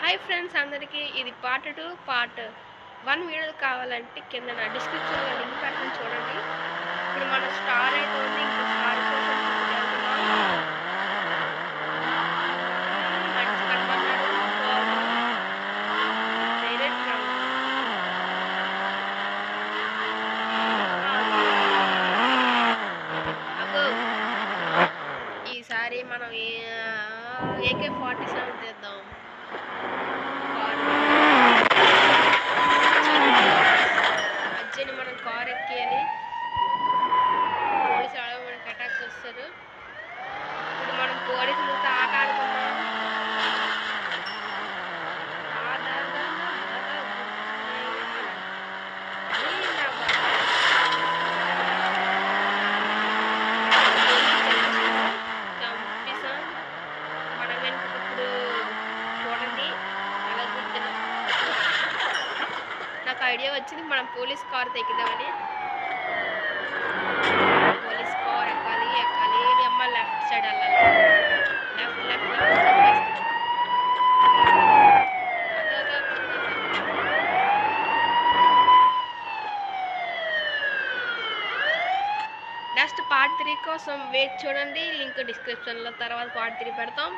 Hi friends అందరికీ, ఇది part 2 part 1 వీడియోలు కావాలంటే కింద నా డిస్క్రిప్షన్లో లింక్ పెడతాను చూడండి. ఇప్పుడు మనం స్టార్ అయితే ఉంది, ఇంకో స్టార్ కోసం వెళ్తున్నాం. మంచి కనబడ్డాడు డైరెక్ట్ ఈసారి మనం AK-47 తీద్దాం. మనం కార్ ఎక్కేయాలి. పోలీసు వాళ్ళు మనకి అటాక్ చేస్తారు. ఇప్పుడు మనం పోలీసులతో ఆట ఆడుకున్నాం. చంపేసాం. మనం వెనుకప్పుడు చూడండి అలా గుర్తున్నాం. నాకు ఐడియా వచ్చింది, మనం పోలీస్ కార్ తెగిద్దామని. పోలీస్ కార్ ఎక్కాలి అమ్మ, లెఫ్ట్ సైడ్ వెళ్ళాలి. లెఫ్ట్ నెక్స్ట్ పార్ట్ 3 కోసం వెయిట్ చూడండి. లింక్ డిస్క్రిప్షన్లో. తర్వాత పార్ట్ 3 పెడతాం.